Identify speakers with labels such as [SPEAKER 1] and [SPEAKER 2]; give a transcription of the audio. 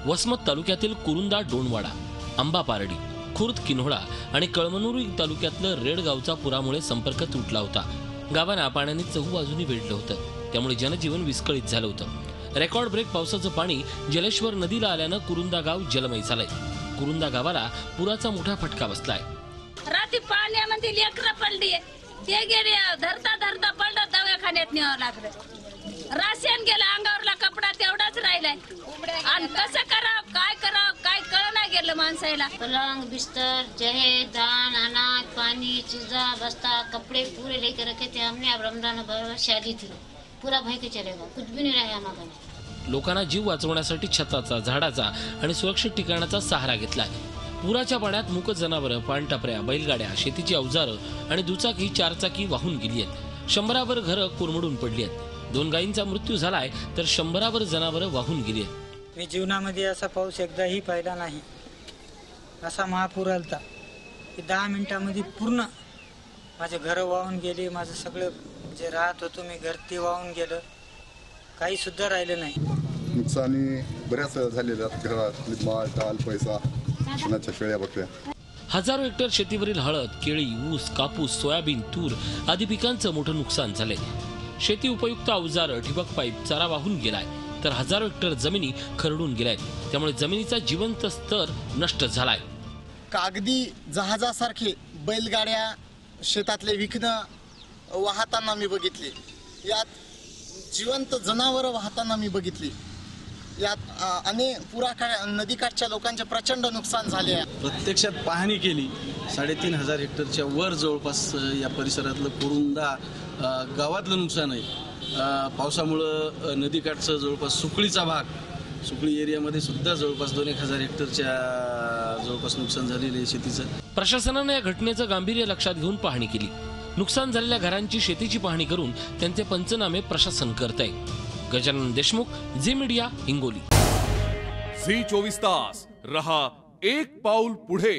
[SPEAKER 1] वसमत तालुक्यातील कुरुंदा डोणवाडा, आंबापारडी, खुर्द किन्होळा आणि कळमनुरी तालुक्यातलं रेड गावचा पुरामुळे संपर्क तुटला होता। गावांना पाण्याने चहूबाजूनी वेढलं होतं, त्यामुळे जनजीवन विस्कळीत झालं होतं। रेकॉर्ड ब्रेक पावसाचं पाणी जलेश्वर नदीला आल्यानं कुरुंदा गाव जलमय झालंय। कुरुंदा गावाला पुराचा मोठा फटका बसलाय।
[SPEAKER 2] रात्री पाण्यामध्ये लेकरं पडली, ते गेले धरता धरता पडलं, दवाखान्यात न्यावं लागलं। राशन गेला, अंगावरला कपडा तेवढाच राहिलाय आणि कसं करावं काय कळना गेलं माणसाला।
[SPEAKER 3] पलंग, बिस्तर, जहे, दान, अनाज, पानी, चीजा, बस्ता, कपड़े पूरे लेके रखे थे हमने। अब रमजान भर शादी थी, पूरा भाई के चलेगा, कुछ भी नहीं रहा हमारे।
[SPEAKER 1] लोकांना जीव वाचवण्यासाठी छताचा, झाडाचा आणि सुरक्षित ठिकाणाचा सहारा घेतलाय। पुराच्या पाण्यात मूक जनावरं, पाणटपऱ्या, बैलगाड्या, शेतीची अवजारं आणि दुचाकी, चारचाकी वाहून गेली आहेत। 100वर घरं कोरमडून पडली आहेत। 2 गायींचा मृत्यू झालाय तर 100वर जनावरं वाहून गेली आहेत।
[SPEAKER 4] मी जीवनामध्ये असा पाऊस एकदाही पाहिला नाही। असा महापूर आलता की 10 मिनिटांमध्ये पूर्ण माझे घर वाहून गेले। माझं सगळं जे राहत होतो मी घर ते वाहून गेलं, काही सुद्धा राहिलं नाही।
[SPEAKER 5] नुकसानी बऱ्याच झालेल्या घरात, माल टाल, पैसा, शेणाच्या शेळ्या बकऱ्या।
[SPEAKER 1] हजारो हेक्टर शेतीवरील हळद, केळी, ऊस, कापूस, सोयाबीन, तूर आदी पिकांचं मोठं नुकसान झालंय। शेती उपयुक्त अवजारं, ठिबक पाईप, चारा वाहून गेलाय तर हजारो हेक्टर जमिनी खरडून गेल्यात, त्यामुळे जमिनीचा जिवंत स्तर नष्ट झालाय।
[SPEAKER 6] कागदी जहाजासारखे बैलगाड्या शेतातले विकणं वाहताना मी बघितले, यात जिवंत जनावरं वाहताना मी बघितली, यात अनेक नदीकाठच्या लोकांचे प्रचंड नुकसान झाले आहे।
[SPEAKER 7] प्रत्यक्षात पाहणी केली, 3,500 हेक्टरच्या वर जवळपास या परिसरातलं कुरुंदा गावातलं नुकसान आहे। पावसामुळं नदीकाठचं जवळपास सुकळीचा भाग, सुकळी एरियामध्ये सुद्धा जवळपास 2,000 हेक्टरच्या जवळपास नुकसान झालेलं आहे शेतीचं।
[SPEAKER 1] प्रशासनाने या घटनेचं गांभीर्य लक्षात घेऊन पाहणी केली। नुकसान झालेल्या घरांची शेतीची पाहणी करून त्यांचे पंचनामे प्रशासन करतंय। गजानन देशमुख, झी मीडिया, हिंगोली।
[SPEAKER 8] झी 24 तास रहा एक पाऊल पुढे।